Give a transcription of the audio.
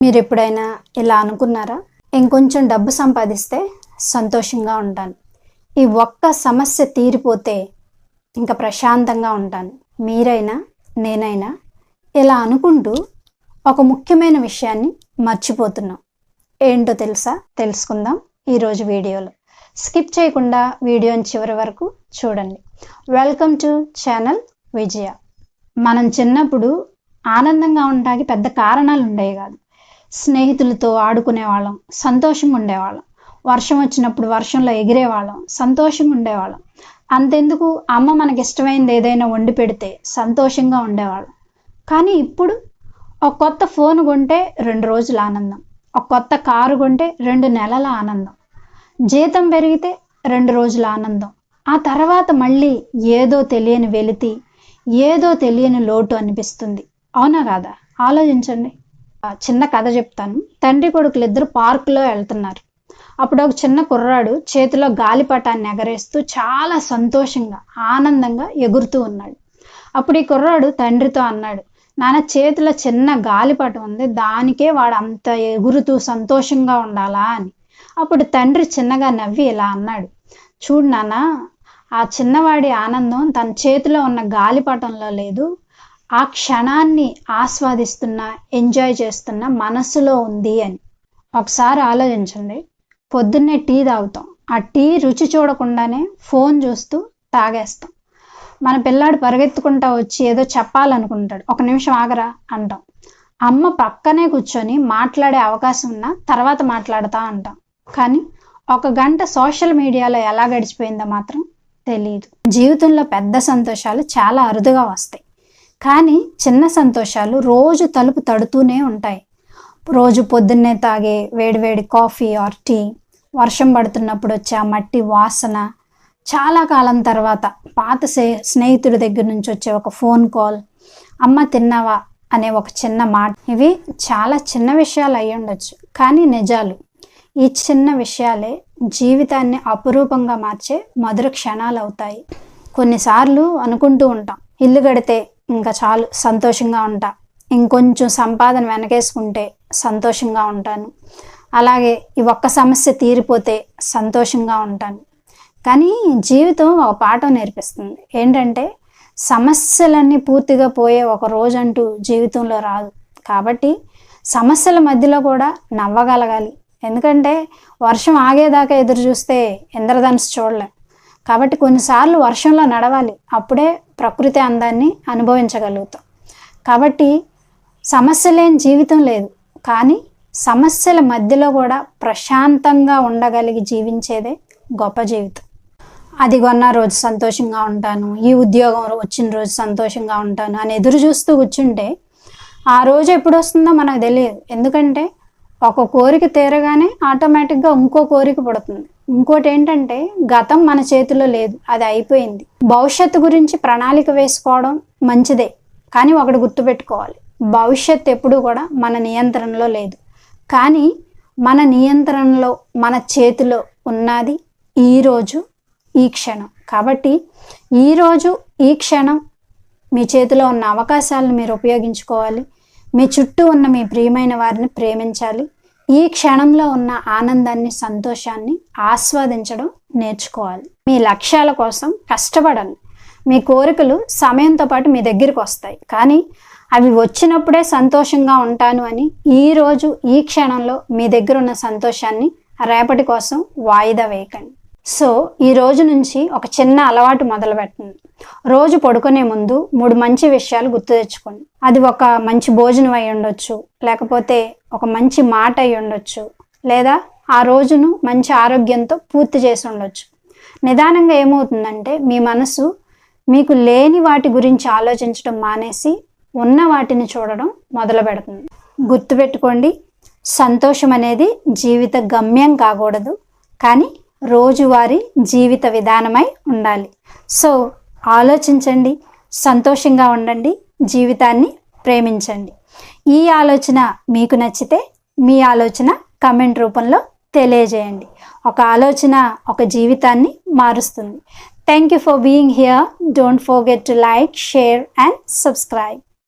మీరు ఎప్పుడైనా ఇలా అనుకున్నారా? ఇంకొంచెం డబ్బు సంపాదిస్తే సంతోషంగా ఉంటాను, ఈ ఒక్క సమస్య తీరిపోతే ఇంకా ప్రశాంతంగా ఉంటాను. మీరైనా నేనైనా ఇలా అనుకుంటూ ఒక ముఖ్యమైన విషయాన్ని మర్చిపోతున్నాం. ఏంటో తెలుసా? తెలుసుకుందాం ఈరోజు వీడియోలో. స్కిప్ చేయకుండా వీడియోని చివరి వరకు చూడండి. వెల్కమ్ టు ఛానల్ విజయ. మనం చిన్నప్పుడు ఆనందంగా ఉండడానికి పెద్ద కారణాలు ఉండేవి కాదు. స్నేహితులతో ఆడుకునేవాళ్ళం, సంతోషంగా ఉండేవాళ్ళం. వర్షం వచ్చినప్పుడు వర్షంలో ఎగిరేవాళ్ళం, సంతోషంగా ఉండేవాళ్ళం. అంతెందుకు, అమ్మ మనకి ఇష్టమైనది ఏదైనా వండి పెడితే సంతోషంగా ఉండేవాళ్ళం. కానీ ఇప్పుడు ఒక కొత్త ఫోన్ కొంటే 2 రోజుల ఆనందం, ఒక కొత్త కారు కొంటే 2 నెలల ఆనందం, జీతం పెరిగితే 2 రోజుల ఆనందం, ఆ తర్వాత మళ్ళీ ఏదో తెలియని వెలితి, ఏదో తెలియని లోటు అనిపిస్తుంది. అవునా కాదా? ఆలోచించండి. చిన్న కథ చెప్తాను. తండ్రి కొడుకులు ఇద్దరు పార్కులో వెళ్తున్నారు. అప్పుడు ఒక చిన్న కుర్రాడు చేతిలో గాలిపటాన్ని ఎగరేస్తూ చాలా సంతోషంగా ఆనందంగా ఎగురుతూ ఉన్నాడు. అప్పుడు ఈ కుర్రాడు తండ్రితో అన్నాడు, నాన్న, చేతిలో చిన్న గాలిపటం ఉంది, దానికే వాడు అంత ఎగురుతూ సంతోషంగా ఉండాలా అని. అప్పుడు తండ్రి చిన్నగా నవ్వి ఇలా అన్నాడు, చూడు నాన్న, ఆ చిన్నవాడి ఆనందం తన చేతిలో ఉన్న గాలిపటంలో లేదు, ఆ క్షణాన్ని ఆస్వాదిస్తున్న, ఎంజాయ్ చేస్తున్న మనసులో ఉంది అని. ఒకసారి ఆలోచించండి. పొద్దున్నే టీ తాగుతాం, ఆ టీ రుచి చూడకుండానే ఫోన్ చూస్తూ తాగేస్తాం. మన పిల్లాడు పరిగెత్తుకుంటా వచ్చి ఏదో చెప్పాలనుకుంటాడు, 1 నిమిషం ఆగరా అంటాం. అమ్మ పక్కనే కూర్చొని మాట్లాడే అవకాశం ఉన్నా తర్వాత మాట్లాడతా అంటాం. కానీ 1 గంట సోషల్ మీడియాలో ఎలా గడిచిపోయిందో మాత్రం తెలియదు. జీవితంలో పెద్ద సంతోషాలు చాలా అరుదుగా వస్తాయి, కానీ చిన్న సంతోషాలు రోజు తలుపు తడుతూనే ఉంటాయి. రోజు పొద్దున్నే తాగే వేడివేడి కాఫీ ఆర్ టీ, వర్షం పడుతున్నప్పుడు వచ్చే ఆ మట్టి వాసన, చాలా కాలం తర్వాత పాత స్నేహితుడి దగ్గర నుంచి వచ్చే ఒక ఫోన్ కాల్, అమ్మ తిన్నావా అనే ఒక చిన్న మాట. ఇవి చాలా చిన్న విషయాలు అయి ఉండొచ్చు, కానీ నిజాలు. ఈ చిన్న విషయాలే జీవితాన్ని అపురూపంగా మార్చే మధుర క్షణాలు అవుతాయి. కొన్నిసార్లు అనుకుంటూ ఉంటాం, ఇల్లు కడితే ఇంకా చాలు సంతోషంగా ఉంటా, ఇంకొంచెం సంపాదన వెనకేసుకుంటే సంతోషంగా ఉంటాను, అలాగే ఈ ఒక్క సమస్య తీరిపోతే సంతోషంగా ఉంటాను. కానీ జీవితం ఒక పాఠం నేర్పిస్తుంది. ఏంటంటే సమస్యలన్నీ పూర్తిగా పోయే ఒక రోజంటూ జీవితంలో రాదు. కాబట్టి సమస్యల మధ్యలో కూడా నవ్వగలగాలి. ఎందుకంటే వర్షం ఆగేదాకా ఎదురు చూస్తే ఇంద్రధనుసు చూడలేం. కాబట్టి కొన్నిసార్లు వర్షంలో నడవాలి, అప్పుడే ప్రకృతి అందాన్ని అనుభవించగలుగుతాం. కాబట్టి సమస్య లేని జీవితం లేదు, కానీ సమస్యల మధ్యలో కూడా ప్రశాంతంగా ఉండగలిగి జీవించేదే గొప్ప జీవితం. అది కొన్న రోజు సంతోషంగా ఉంటాను, ఈ ఉద్యోగం వచ్చిన రోజు సంతోషంగా ఉంటాను అని ఎదురు చూస్తూ కూర్చుంటే ఆ రోజు ఎప్పుడు వస్తుందో మనకు తెలియదు. ఎందుకంటే ఒక కోరిక తీరగానే ఆటోమేటిక్గా ఇంకో కోరిక పుడుతుంది. ఇంకోటి ఏంటంటే గతం మన చేతిలో లేదు, అది అయిపోయింది. భవిష్యత్తు గురించి ప్రణాళిక వేసుకోవడం మంచిదే, కానీ ఒకటి గుర్తుపెట్టుకోవాలి, భవిష్యత్తు ఎప్పుడు కూడా మన నియంత్రణలో లేదు. కానీ మన నియంత్రణలో, మన చేతిలో ఉన్నది ఈరోజు, ఈ క్షణం. కాబట్టి ఈరోజు, ఈ క్షణం మీ చేతిలో ఉన్న అవకాశాలను మీరు ఉపయోగించుకోవాలి. మీ చుట్టూ ఉన్న మీ ప్రియమైన వారిని ప్రేమించాలి. ఈ క్షణంలో ఉన్న ఆనందాన్ని, సంతోషాన్ని ఆస్వాదించడం నేర్చుకోవాలి. మీ లక్ష్యాల కోసం కష్టపడండి. మీ కోరికలు సమయంతో పాటు మీ దగ్గరికి వస్తాయి, కానీ అవి వచ్చినప్పుడే సంతోషంగా ఉంటాను అని ఈరోజు, ఈ క్షణంలో మీ దగ్గర ఉన్న సంతోషాన్ని రేపటి కోసం వాయిదా వేయకండి. సో ఈ రోజు నుంచి ఒక చిన్న అలవాటు మొదలు పెట్టండి. రోజు పడుకునే ముందు 3 మంచి విషయాలు గుర్తు తెచ్చుకోండి. అది ఒక మంచి భోజనం అయి ఉండొచ్చు, లేకపోతే ఒక మంచి మాట అయి ఉండొచ్చు, లేదా ఆ రోజును మంచి ఆరోగ్యంతో పూర్తి చేసి ఉండొచ్చు. నిదానంగా ఏమవుతుందంటే మీ మనసు మీకు లేని వాటి గురించి ఆలోచించడం మానేసి ఉన్న వాటిని చూడడం మొదలు పెడుతుంది. గుర్తుపెట్టుకోండి, సంతోషం అనేది జీవిత గమ్యం కాకూడదు, కానీ రోజువారీ జీవిత విధానమై ఉండాలి. సో ఆలోచించండి, సంతోషంగా ఉండండి, జీవితాన్ని ప్రేమించండి. ఈ ఆలోచన మీకు నచ్చితే మీ ఆలోచన కమెంట్ రూపంలో తెలియజేయండి. ఒక ఆలోచన ఒక జీవితాన్ని మారుస్తుంది. Thank you for being here. Don't forget to like, share and subscribe.